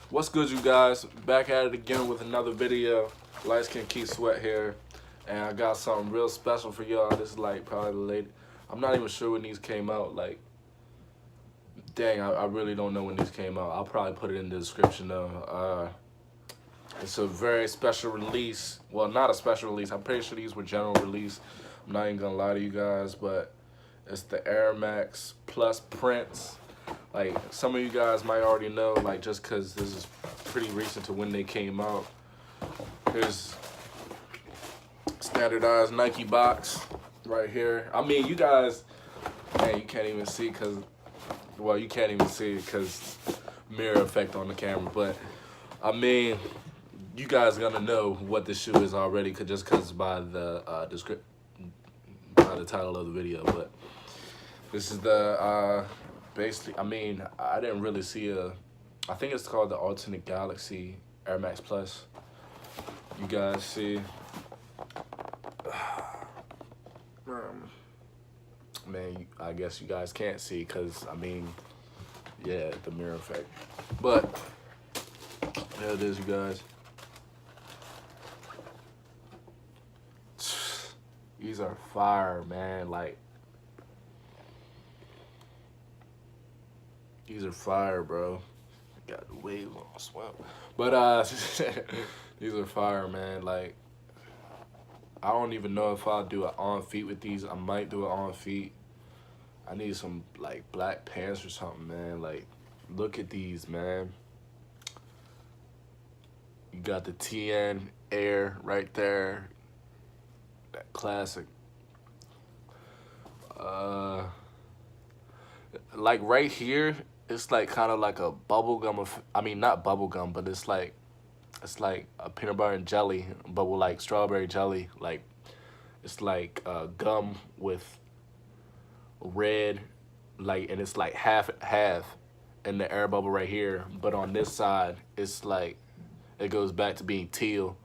What's good, you guys? Back at it again with another video. Light Skin Keith Sweat here, and I got something real special for y'all. This is like probably the late. I'm not even sure when these came out. Like, dang, I really don't know when these came out. I'll probably put it in the description though. It's a very special release. Well, not a special release. I'm pretty sure these were general release. I'm not even gonna lie to you guys, but it's the Airmax Plus prints. Like, some of you guys might already know, like, just because this is pretty recent to when they came out. Here's standardized Nike box right here. I mean, you guys, man, you can't even see because, well, you can't even see it because mirror effect on the camera. But, I mean, you guys gonna know what this shoe is already just because by the by the title of the video. But this is the basically, I mean, I didn't really see I think it's called the Alternate Galaxy Air Max Plus. You guys see, man, I guess you guys can't see because, I mean, yeah, the mirror effect. But there it is, you guys. These are fire, man. Like, these are fire, bro. Got the waves on swell. But these are fire, man. Like, I don't even know if I'll do it on feet with these. I might do it on feet. I need some like black pants or something, man. Like, look at these, man. You got the TN Air right there. That classic. Like right here, it's like kind of like a bubble gum of, I mean, not bubble gum, but it's like a peanut butter and jelly, but with like strawberry jelly. Like, it's like gum with red, like, and it's like half in the air bubble right here. But on this side, it's like it goes back to being teal,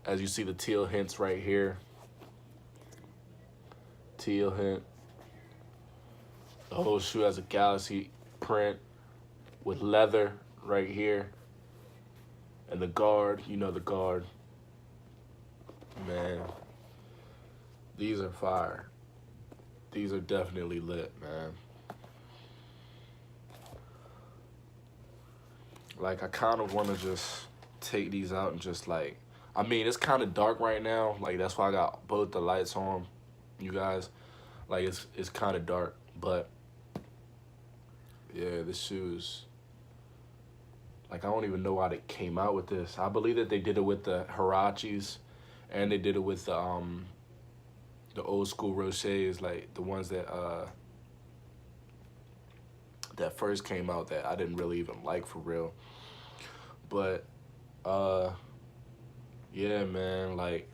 as you see the teal hints right here. Teal hint. The whole shoe has a galaxy print with leather right here. And the guard, you know the guard. Man, these are fire. These are definitely lit, man. Like, I kind of want to just take these out and just like, I mean, it's kind of dark right now. Like, that's why I got both the lights on, you guys. Like, it's kind of dark, but yeah, this shoe is, like, I don't even know why they came out with this. I believe that they did it with the Hirachis, and they did it with the old school Rochers, like the ones that that first came out that I didn't really even like for real. But yeah, man, like,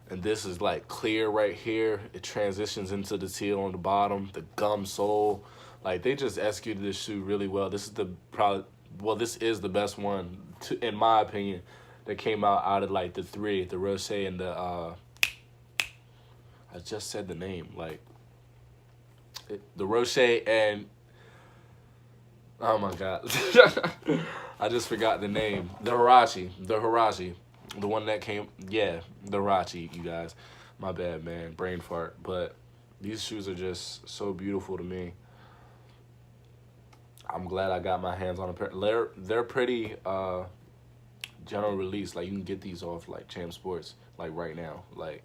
and this is like clear right here. It transitions into the teal on the bottom, the gum sole. Like, they just executed this shoe really well. This is this is the best one, in my opinion, that came out of like the three, the Rocher and the, I just said the name, like, the Rocher and, oh my God. I just forgot the name. The Hirachi, the one that came, yeah, the Hirachi, you guys. My bad, man, brain fart. But these shoes are just so beautiful to me. I'm glad I got my hands on a pair. They're pretty general release. Like, you can get these off like Champ Sports like right now. Like,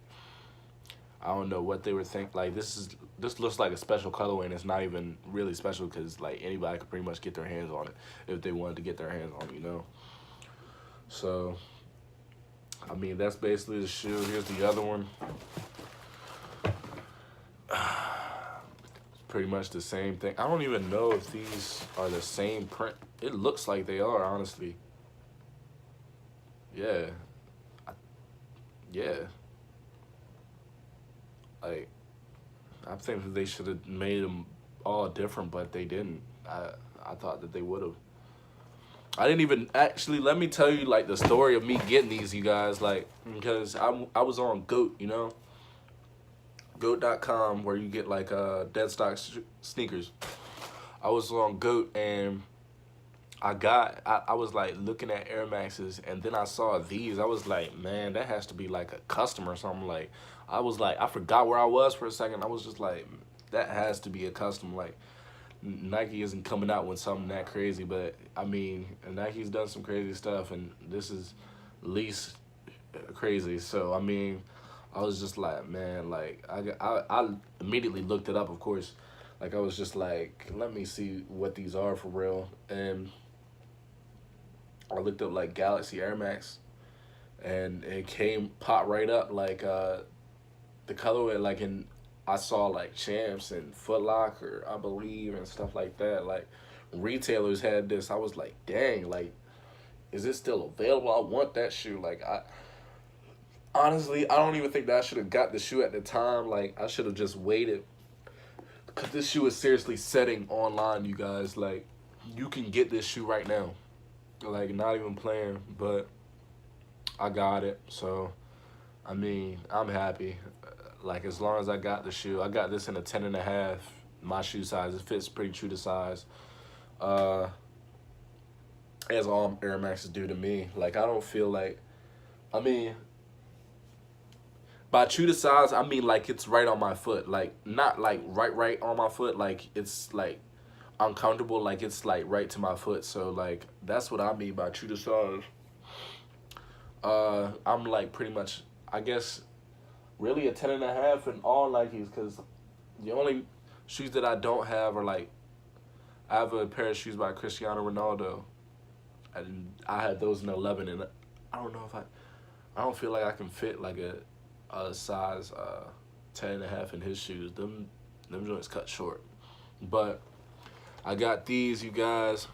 I don't know what they were thinking. Like, this looks like a special colorway, and it's not even really special because like anybody could pretty much get their hands on it if they wanted to get their hands on it, you know. So, I mean, that's basically the shoe. Here's the other one. Pretty much the same thing. I don't even know if these are the same print. It looks like they are, honestly. Yeah. Yeah. Like, I think that they should have made them all different, but they didn't. I thought that they would have. I didn't even, actually, let me tell you, like, the story of me getting these, you guys, like, because I was on GOAT, you know? GOAT.com, where you get like dead stock sneakers. I was on GOAT, and I was like looking at Air Maxes, and then I saw these. I was like, man, that has to be like a custom or something. Like, I was like, I forgot where I was for a second. I was just like, that has to be a custom. Like, Nike isn't coming out with something that crazy, but I mean, Nike's done some crazy stuff, and this is least crazy. So I mean, I was just like, man, like I immediately looked it up, of course. Like I was just like, let me see what these are for real, and I looked up like Galaxy Airmax, and it came pop right up like the colorway like in I saw like Champs and Foot Locker, I believe, and stuff like that. Like retailers had this. I was like, dang, like is it still available? I want that shoe. Like I honestly, I don't even think that I should have got the shoe at the time. Like I should have just waited. Cause this shoe is seriously setting online, you guys. Like you can get this shoe right now. Like not even playing, but I got it. So I mean, I'm happy. Like as long as I got the shoe, I got this in a 10.5. My shoe size, it fits pretty true to size. Uh, as all Air Maxes do to me. Like I don't feel like, I mean, by true to size, I mean like it's right on my foot. Like not like right on my foot. Like it's like uncomfortable. Like it's like right to my foot. So like that's what I mean by true to size. I'm like pretty much, I guess, really a 10.5 in all Nikes, because the only shoes that I don't have are like, I have a pair of shoes by Cristiano Ronaldo, and I had those in 11, and I don't know if I don't feel like I can fit like a size 10.5 in his shoes. Them joints cut short, but I got these, you guys.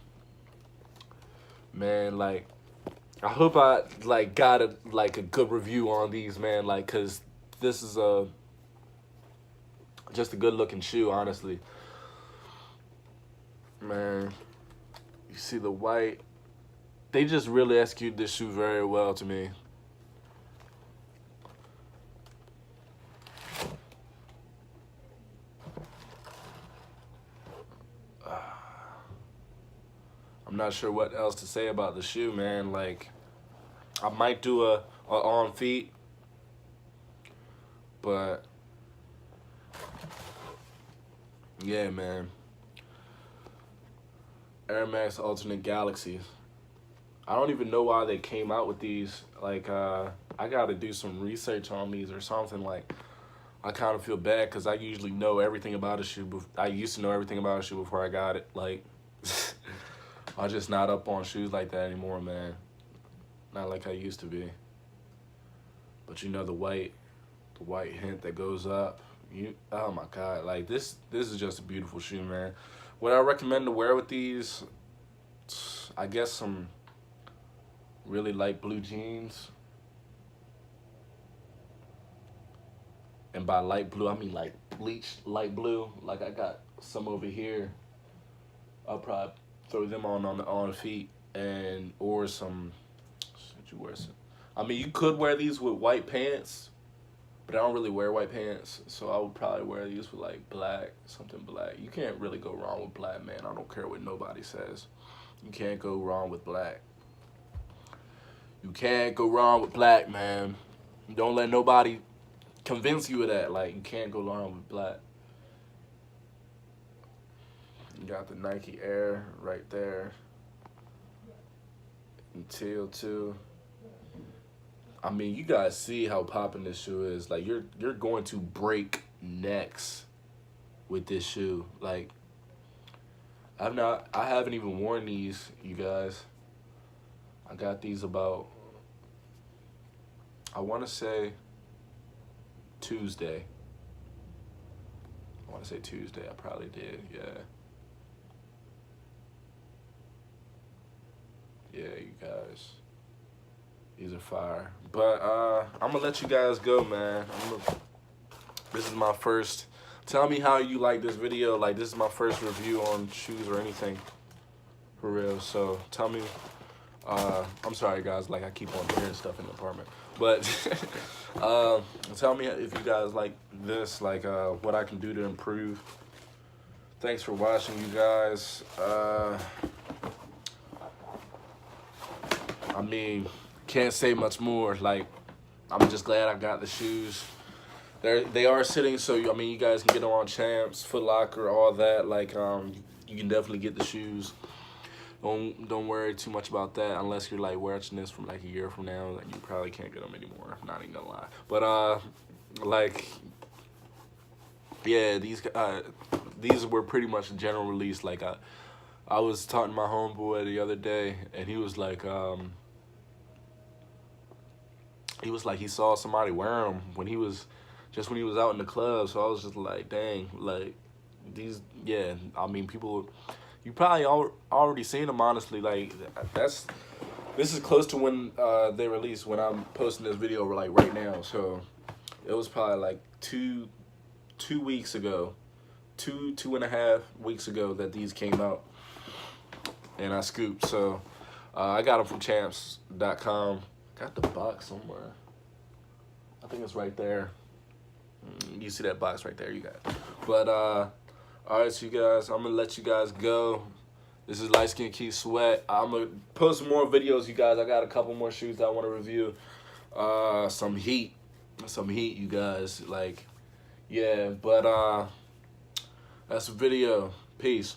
Man, like I hope I like got a good review on these, man. Like, cause this is just a good looking shoe, honestly. Man, you see the white. They just really executed this shoe very well to me. I'm not sure what else to say about the shoe, man. Like, I might do a on feet, but yeah, man. Air Max Alternate Galaxies. I don't even know why they came out with these. Like, I gotta do some research on these or something. Like, I kind of feel bad because I usually know everything about a shoe. I used to know everything about a shoe before I got it. Like, I'm just not up on shoes like that anymore, man. Not like I used to be. But you know the white hint that goes up. Oh my God, like this is just a beautiful shoe, man. What I recommend to wear with these, I guess some really light blue jeans. And by light blue, I mean like bleached light blue. Like I got some over here. I'll probably throw them on the feet, and or some. Should you wear some? I mean, you could wear these with white pants, but I don't really wear white pants, so I would probably wear these with like black, something black. You can't really go wrong with black, man. I don't care what nobody says. You can't go wrong with black. You can't go wrong with black, man. Don't let nobody convince you of that. Like, you can't go wrong with black. You got the Nike Air right there. And teal too. I mean, you guys see how popping this shoe is. Like, you're going to break necks with this shoe. Like, I haven't even worn these, you guys. I got these about, I want to say Tuesday. I probably did, yeah. Yeah, you guys. These are fire. But I'm gonna let you guys go, man. This is my first. Tell me how you like this video. Like, this is my first review on shoes or anything, for real. So tell me. I'm sorry, guys. Like, I keep on hearing stuff in the apartment. But tell me if you guys like this. Like, what I can do to improve. Thanks for watching, you guys. I mean, can't say much more. Like, I'm just glad I got the shoes. They are sitting, so I mean, you guys can get them on Champs, Foot Locker, all that. Like, you can definitely get the shoes. Don't worry too much about that unless you're like watching this from like a year from now. Like, you probably can't get them anymore. Not even gonna lie. But like, yeah, these were pretty much a general release. Like, I was talking to my homeboy the other day, and he was like he saw somebody wearing them when he was out in the club. So I was just like, dang, like these, yeah. I mean, people, you probably already seen them. Honestly, like this is close to when they released. When I'm posting this video, like right now, so it was probably like two weeks ago, 2.5 weeks ago that these came out, and I scooped. So I got them from champs.com. Got the box somewhere. I think it's right there. You see that box right there, you got it. But all right, so you guys, I'm gonna let you guys go. This is Light Skin Keith Sweat. I'm gonna post some more videos, you guys. I got a couple more shoes that I want to review. Some heat, you guys. Like, yeah. But that's a video. Peace.